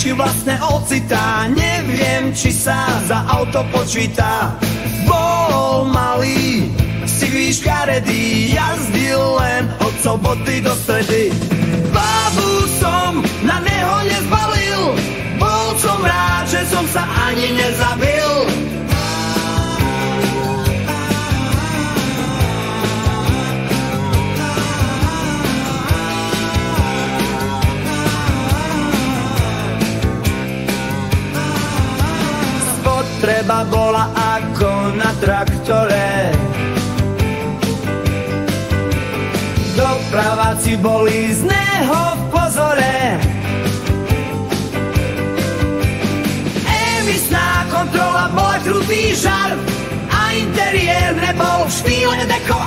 či vlastne ocitá. Neviem, či sa za auto počíta. Bol malý, sivý škaredý, jazdil len od soboty do stredy. Babu som na neho nezbalil, bol som rád, že som sa ani nezabil. Spotreba bola ako na traktore, dopraváci boli z neho v pozore. Emisná kontrola bola krutý žar a interiér nebol v štýle deko.